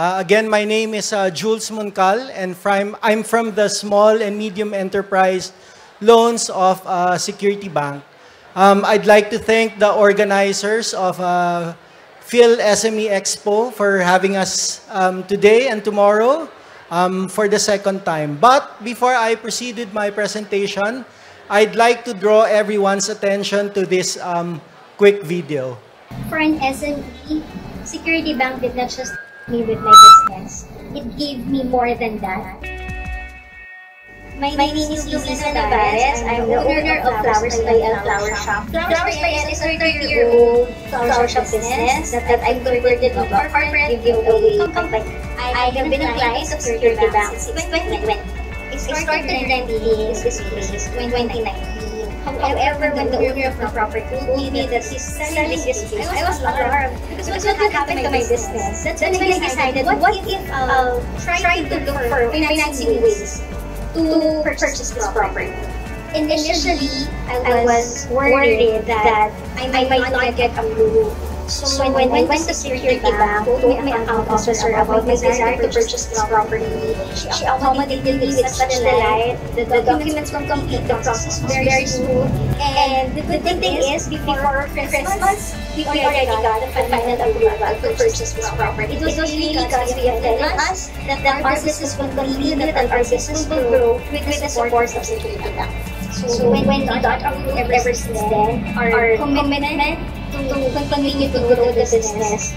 Again, my name is Jules Muncal, and I'm from the Small and Medium Enterprise Loans of Security Bank. I'd like to thank the organizers of Phil SME Expo for having us today and tomorrow for the second time. But before I proceed with my presentation, I'd like to draw everyone's attention to this quick video. For an SME, Security Bank did not just me with my business. It gave me more than that. My name is Luisa Navarez. I'm the owner of Flowers by L Flower Shop. Flowers by L is a 30-year-old flower shop business that I've converted into a corporate giveaway company. I have been a client of Security Bank since 2020. I started lending this business in 2019. However, when the owner of the property told me that he's selling this business, I was alarmed because what would happen to my business? That's when I decided, what if I'll try to look for financing ways to purchase this property? Initially, I was worried that I might not get approved. So when I went to Security Bank, told my account officer about my desire to purchase this property, she accommodated me with such delight. The documents were complete, the process was very smooth. And the good thing is, before Christmas, we already got the final approval to purchase this property. It was really because we are telling us that our business will continue, that our business will grow with the support of Security Bank. So when we got approved ever since then, our commitment to continue to grow the business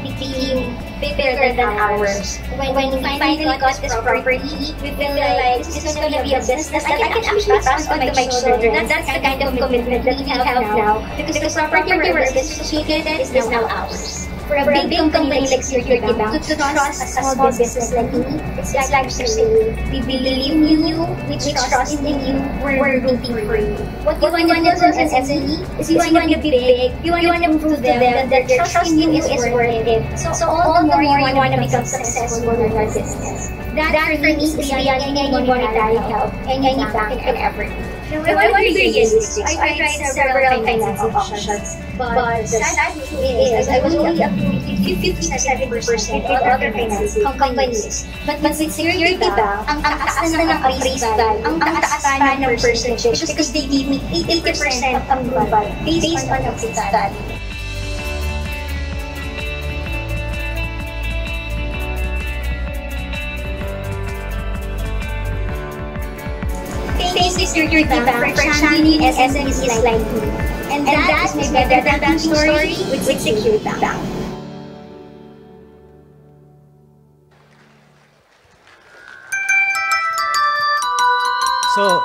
became bigger than ours. When we finally got this property, we feel like this is going to be a business that I can actually pass on to my children. That's the kind of commitment that we have now. Because the property where our business is located is now ours. For a big company like Security Bank, to trust a small business like me, it's like to say, we believe in you, we trust in you, we're rooting for you. What you want to do as an SME is you want to be big, you want to prove to them that their trust in you is worth it. So all the more you want to become successful in your business. That for me is beyond any monetary help any bank can ever do. I want to be realistic. I tried several financing options, but the sad truth is I was only approved 57% with other financing companies. But with Security Bank, ang taas na ng appraised value, ang taas pa ng percentage because they gave me 80% approval based on appraised value. Thanks to Security Bank for championing SMEs like me. And that is my better banking story with Security Bank. So,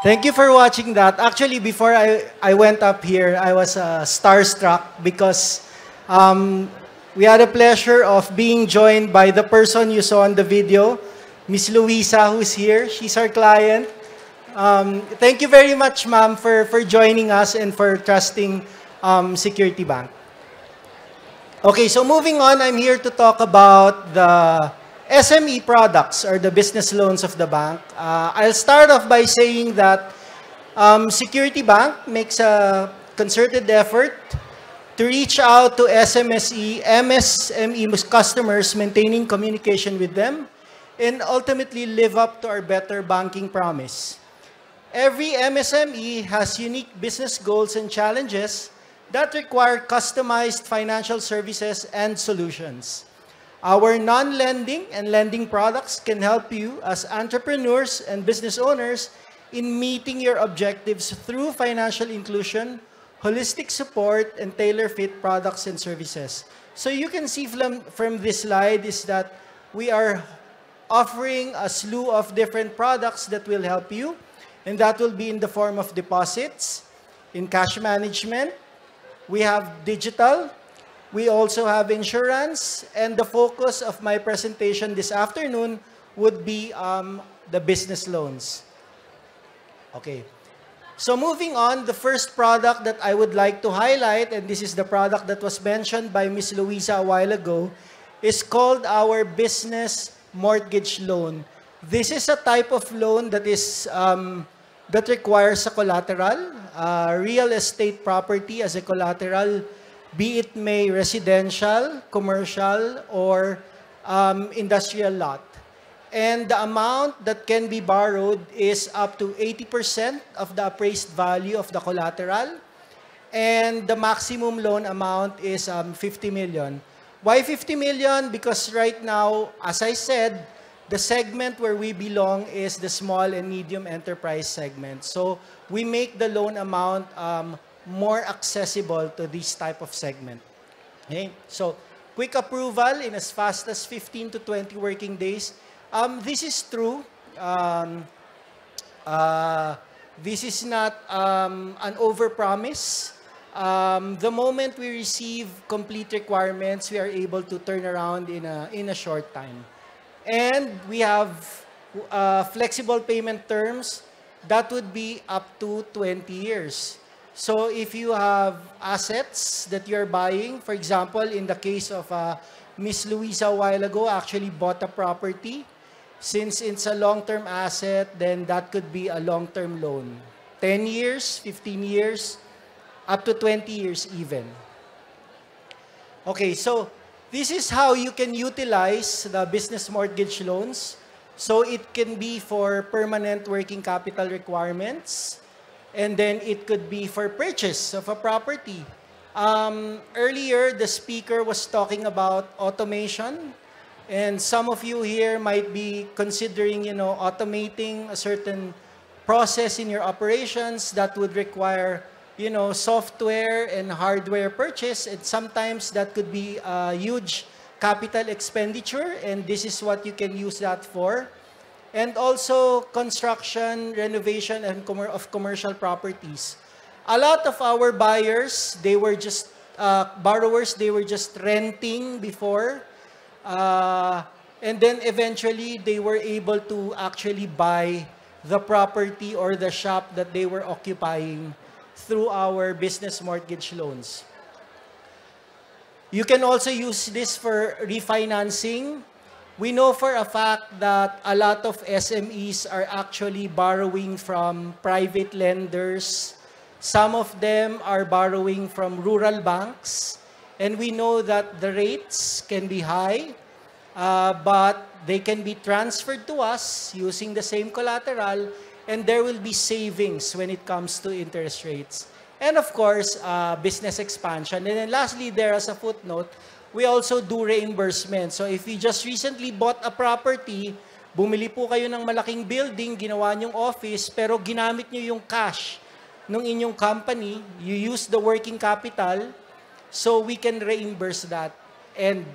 thank you for watching that. Actually, before I went up here, I was starstruck because we had a pleasure of being joined by the person you saw in the video, Miss Luisa, who's here. She's our client. Thank you very much, ma'am, for joining us and for trusting Security Bank. Okay, so moving on, I'm here to talk about the SME products or the business loans of the bank. I'll start off by saying that Security Bank makes a concerted effort to reach out to MSME customers, maintaining communication with them, and ultimately live up to our better banking promise. Every MSME has unique business goals and challenges that require customized financial services and solutions. Our non-lending and lending products can help you as entrepreneurs and business owners in meeting your objectives through financial inclusion, holistic support, and tailor-fit products and services. So you can see from this slide is that we are offering a slew of different products that will help you, and that will be in the form of deposits, in cash management. We have digital. We also have insurance. And the focus of my presentation this afternoon would be the business loans. Okay. So moving on, the first product that I would like to highlight, and this is the product that was mentioned by Ms. Luisa a while ago, is called our business mortgage loan. This is a type of loan that is that requires a collateral, real estate property as a collateral, be it may residential, commercial, or industrial lot. And the amount that can be borrowed is up to 80% of the appraised value of the collateral. And the maximum loan amount is 50 million. Why 50 million? Because right now, as I said, the segment where we belong is the small and medium enterprise segment. So we make the loan amount more accessible to this type of segment. Okay? So quick approval in as fast as 15 to 20 working days. This is true. This is not an overpromise. The moment we receive complete requirements, we are able to turn around in a short time. And we have flexible payment terms that would be up to 20 years. So if you have assets that you're buying, for example, in the case of Miss Luisa a while ago, actually bought a property. Since it's a long-term asset, then that could be a long-term loan. 10 years, 15 years, up to 20 years even. Okay, so this is how you can utilize the business mortgage loans. So it can be for permanent working capital requirements, and then it could be for purchase of a property. Earlier, the speaker was talking about automation, and some of you here might be considering, automating a certain process in your operations that would require, software and hardware purchase, and sometimes that could be a huge capital expenditure, and this is what you can use that for. And also construction, renovation, and of commercial properties. A lot of our buyers, they were just borrowers, they were just renting before, and then eventually they were able to actually buy the property or the shop that they were occupying through our business mortgage loans. You can also use this for refinancing. We know for a fact that a lot of SMEs are actually borrowing from private lenders. Some of them are borrowing from rural banks. And we know that the rates can be high, but they can be transferred to us using the same collateral, and there will be savings when it comes to interest rates. And of course, business expansion. And then lastly, there as a footnote, we also do reimbursement. So if you just recently bought a property, bumili po kayo ng malaking building, ginawa nyong office, pero ginamit nyo yung cash ng inyong company, you use the working capital, so we can reimburse that. And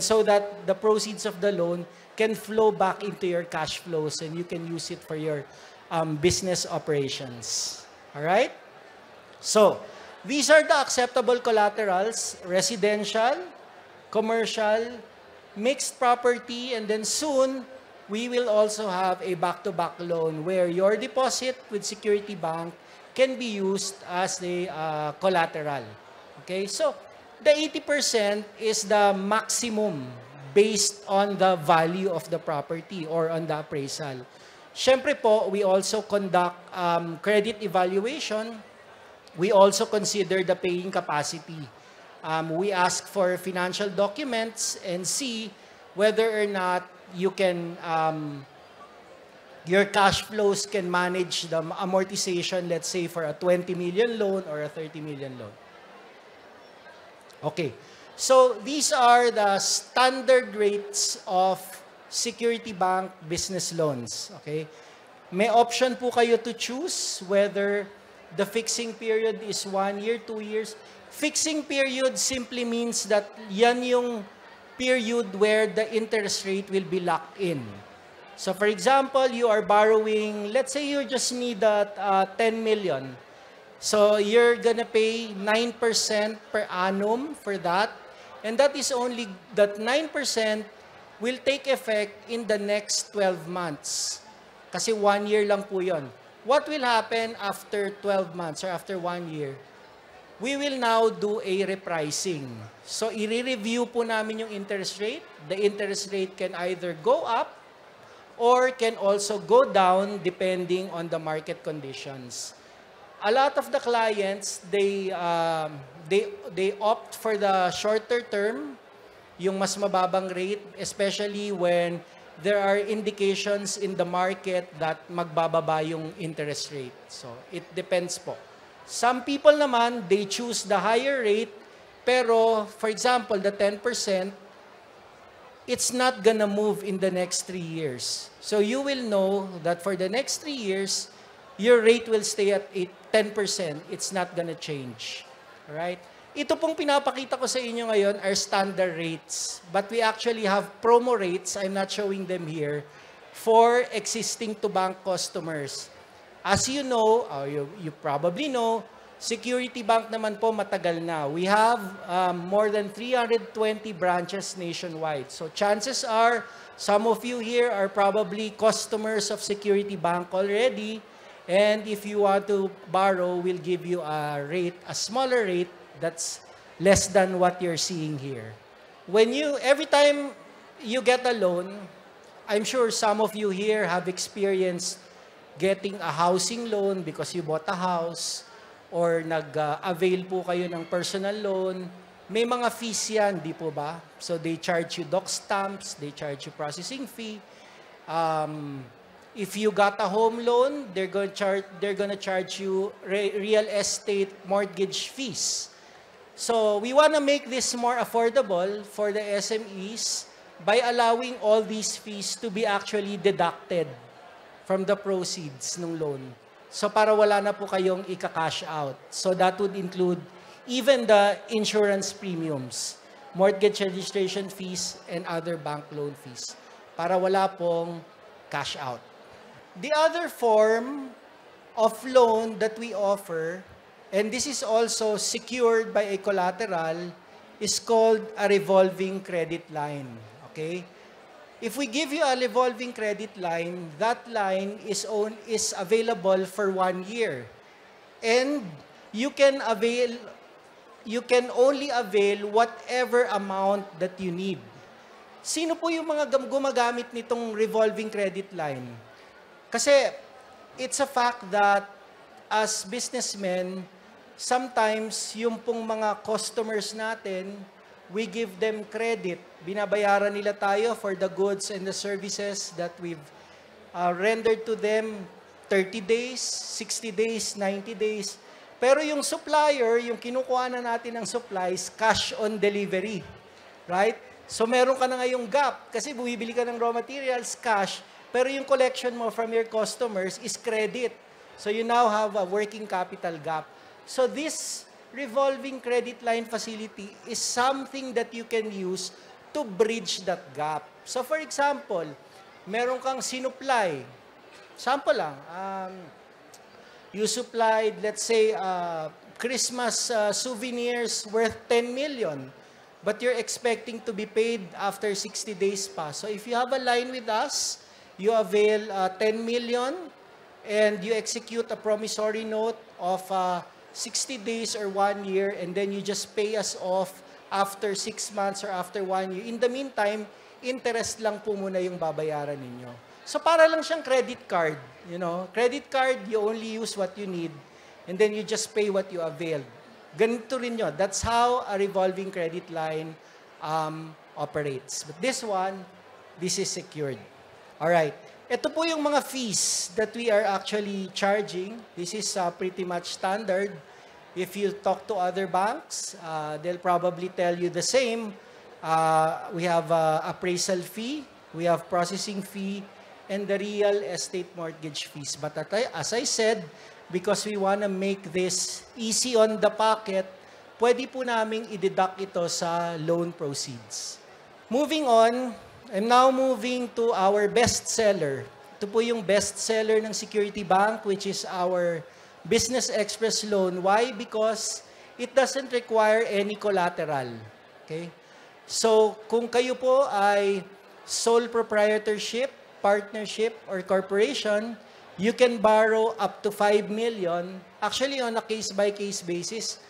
so that the proceeds of the loan can flow back into your cash flows and you can use it for your business operations. All right? So, these are the acceptable collaterals: residential, commercial, mixed property, and then soon, we will also have a back-to-back loan where your deposit with Security Bank can be used as a collateral. Okay? So, the 80% is the maximum based on the value of the property or on the appraisal. Siyempre po, we also conduct credit evaluation. We also consider the paying capacity. We ask for financial documents and see whether or not you can, your cash flows can manage the amortization, let's say for a 20 million loan or a 30 million loan. Okay, so these are the standard rates of Security Bank business loans. Okay, may option po kayo to choose whether the fixing period is 1 year, 2 years. Fixing period simply means that yan yung period where the interest rate will be locked in. So for example, you are borrowing, let's say you just need 10 million. So you're gonna pay 9% per annum for that. And that is only, that 9% will take effect in the next 12 months. Kasi 1 year lang po yun. What will happen after 12 months or after 1 year? We will now do a repricing. So i-review po namin yung interest rate. The interest rate can either go up or can also go down depending on the market conditions. A lot of the clients, they opt for the shorter term yung mas mababang rate, especially when there are indications in the market that magbababa yung interest rate. So, it depends po. Some people naman, they choose the higher rate, pero, for example, the 10%, it's not gonna move in the next 3 years. So, you will know that for the next 3 years, your rate will stay at 10%. It's not gonna change. Alright? Ito pong pinapakita ko sa inyo ngayon are standard rates. But we actually have promo rates, I'm not showing them here, for existing to bank customers. As you know, or you probably know, Security Bank naman po matagal na. We have more than 320 branches nationwide. So chances are, some of you here are probably customers of Security Bank already. And if you want to borrow, we'll give you a rate, a smaller rate that's less than what you're seeing here. Every time you get a loan, I'm sure some of you here have experienced getting a housing loan because you bought a house, or nag-avail po kayo ng personal loan. May mga fees yan, di po ba? So they charge you doc stamps, they charge you processing fee. If you got a home loan, they're gonna charge you real estate mortgage fees. So we want to make this more affordable for the SMEs by allowing all these fees to be actually deducted from the proceeds ng loan. So para wala na po kayong ika-cash out. So that would include even the insurance premiums, mortgage registration fees, and other bank loan fees. Para wala pong cash out. The other form of loan that we offer, and this is also secured by a collateral, is called a revolving credit line. Okay? If we give you a revolving credit line, that line is available for 1 year. And you can only avail whatever amount that you need. Sino po yung mga gumagamit nitong revolving credit line? Kasi it's a fact that as businessmen, sometimes yung pong mga customers natin, we give them credit. Binabayaran nila tayo for the goods and the services that we've rendered to them 30 days, 60 days, 90 days. Pero yung supplier, yung kinukuha na natin ng supplies, cash on delivery. Right? So meron ka na ngayong gap kasi bumibili ka ng raw materials, cash, pero yung collection mo from your customers is credit. So you now have a working capital gap. So this revolving credit line facility is something that you can use to bridge that gap. So for example, meron kang sinupply. Sample lang. You supplied, let's say, Christmas souvenirs worth 10 million. But you're expecting to be paid after 60 days pa. So if you have a line with us, you avail 10 million and you execute a promissory note of 60 days or 1 year, and then you just pay us off after 6 months or after 1 year. In the meantime, interest lang po muna yung babayaran ninyo. So para lang siyang credit card. You know, credit card, you only use what you need, and then you just pay what you availed. Ganito rin yun. That's how a revolving credit line operates. But this one, this is secured. Alright. Ito po yung mga fees that we are actually charging. This is pretty much standard. If you talk to other banks, they'll probably tell you the same. We have appraisal fee, we have processing fee, and the real estate mortgage fees. But as I said, because we want to make this easy on the pocket, pwede po naming i-deduct ito sa loan proceeds. Moving on, I'm now moving to our best seller. Ito po yung best seller ng Security Bank, which is our Business Express loan. Why? Because it doesn't require any collateral. Okay? So, kung kayo po ay sole proprietorship, partnership, or corporation, you can borrow up to 5 million. Actually, on a case-by-case basis,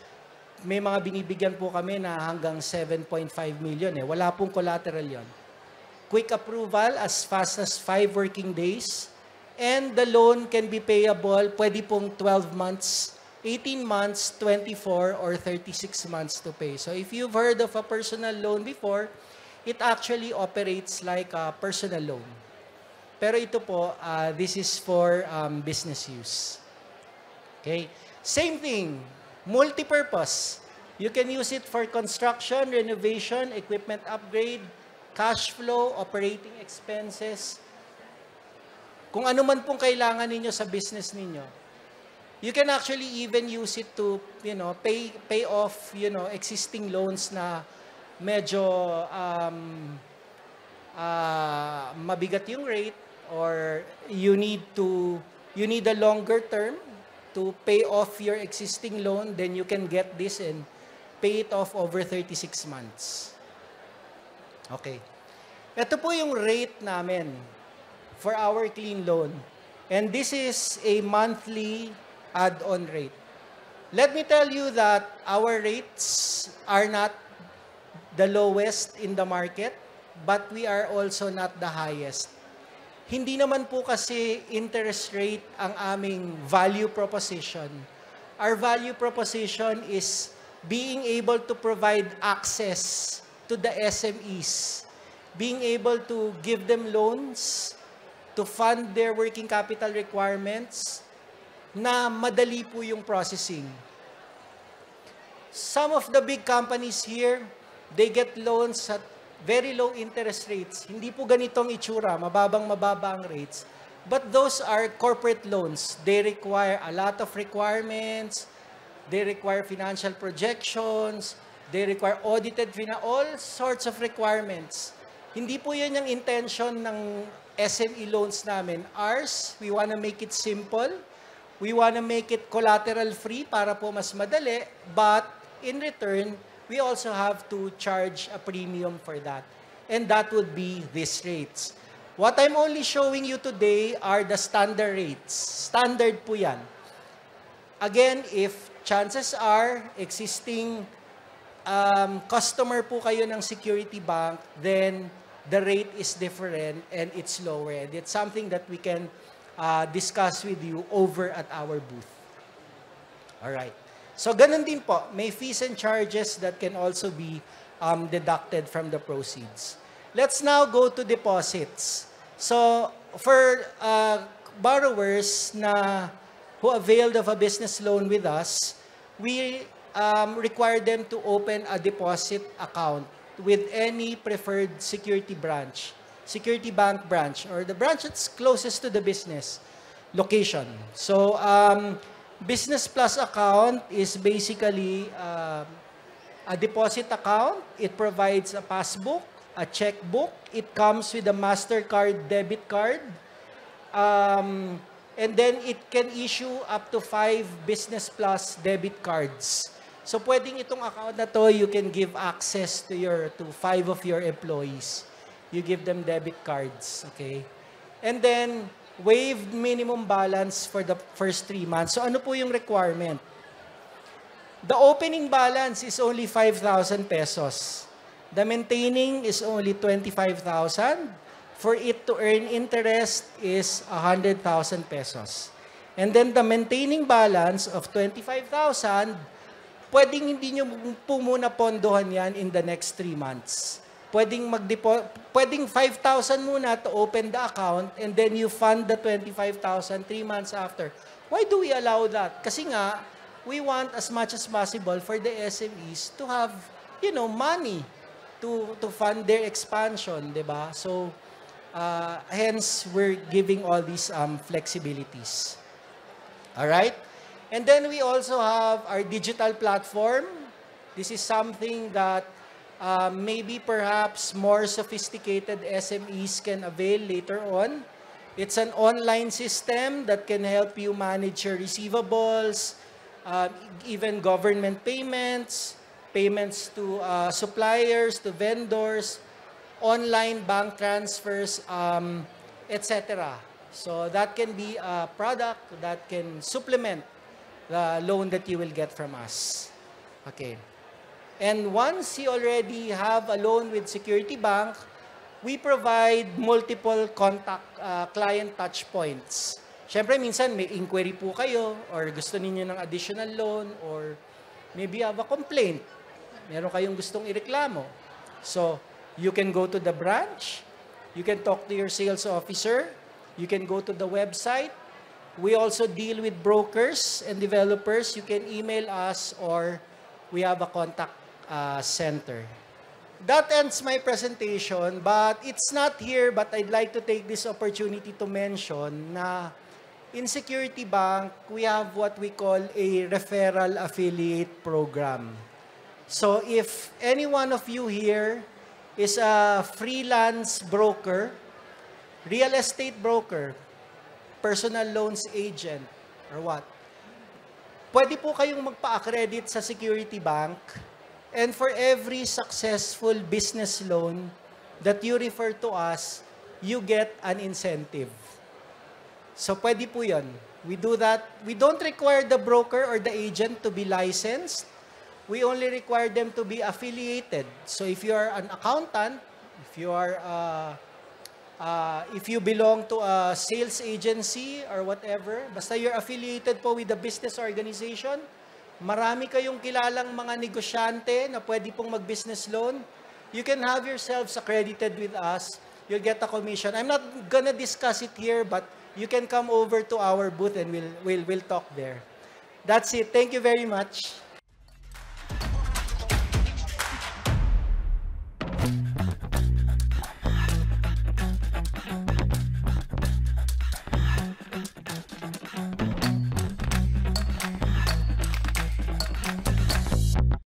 may mga binibigyan po kami na hanggang 7.5 million. Wala pong collateral yon. Quick approval as fast as 5 working days. And the loan can be payable, pwede pong 12 months, 18 months, 24, or 36 months to pay. So if you've heard of a personal loan before, it actually operates like a personal loan. Pero ito po, this is for business use. Okay? Same thing, multi-purpose. You can use it for construction, renovation, equipment upgrade, cash flow, operating expenses. Kung ano man pong kailangan ninyo sa business ninyo, you can actually even use it to, pay off, existing loans na medyo mabigat yung rate, or you need a longer term to pay off your existing loan, then you can get this and pay it off over 36 months. Okay. Ito po yung rate namin for our clean loan. And this is a monthly add-on rate. Let me tell you that our rates are not the lowest in the market, but we are also not the highest. Hindi naman po kasi interest rate ang aming value proposition. Our value proposition is being able to provide access to the SMEs, being able to give them loans to fund their working capital requirements na madali po yung processing. Some of the big companies here, they get loans at very low interest rates. Hindi po ganitong itsura, mababa ang rates. But those are corporate loans. They require a lot of requirements. They require financial projections. They require audited, all sorts of requirements. Hindi po yan yung intention ng SME loans namin. Ours, we want to make it simple. We want to make it collateral-free para po mas madali. But in return, we also have to charge a premium for that. And that would be these rates. What I'm only showing you today are the standard rates. Standard po yan. Again, if chances are existing customer po kayo ng Security Bank, then the rate is different and it's lower. And it's something that we can discuss with you over at our booth. All right. So, ganun din po. May fees and charges that can also be deducted from the proceeds. Let's now go to deposits. So, for borrowers who availed of a business loan with us, we require them to open a deposit account with any preferred security bank branch, or the branch that's closest to the business location. So, Business Plus account is basically a deposit account. It provides a passbook, a checkbook. It comes with a MasterCard debit card. And then it can issue up to 5 Business Plus debit cards. So pwedeng itong account na to, you can give access to 5 of your employees. You give them debit cards, okay? And then waived minimum balance for the first 3 months. So ano po yung requirement? The opening balance is only 5,000 pesos. The maintaining is only 25,000. For it to earn interest is 100,000 pesos. And then the maintaining balance of 25,000, pwedeng hindi nyo po muna pondohan yan in the next 3 months. Pwedeng 5,000 muna to open the account, and then you fund the 25,000 3 months after. Why do we allow that? Kasi nga, we want as much as possible for the SMEs to have, money to fund their expansion, di ba? So, hence, we're giving all these flexibilities. All right? And then we also have our digital platform. This is something that maybe perhaps more sophisticated SMEs can avail later on. It's an online system that can help you manage your receivables, even government payments to suppliers, to vendors, online bank transfers, etc. So that can be a product that can supplement the loan that you will get from us. Okay. And once you already have a loan with Security Bank, we provide multiple contact client touch points. Siyempre, minsan may inquiry po kayo, or gusto niyo ng additional loan, or maybe you have a complaint. Meron kayong gustong ireklamo. So, You can go to the branch. You can talk to your sales officer. You can go to the website. We also deal with brokers and developers. You can email us or we have a contact center. That ends my presentation, but it's not here, but I'd like to take this opportunity to mention na in Security Bank, we have what we call a referral affiliate program. So if any one of you here is a freelance broker, real estate broker, personal loans agent, or what, pwede po kayong magpa-accredit sa Security Bank, and for every successful business loan that you refer to us, you get an incentive. So pwede po yun. We do that. We don't require the broker or the agent to be licensed. We only require them to be affiliated. So if you are an accountant, if you are if you belong to a sales agency or whatever, basta you're affiliated po with the business organization, marami kayong kilalang mga negosyante na pwede pong mag-business loan, you can have yourselves accredited with us. You'll get a commission. I'm not gonna discuss it here, but you can come over to our booth and we'll talk there. That's it. Thank you very much.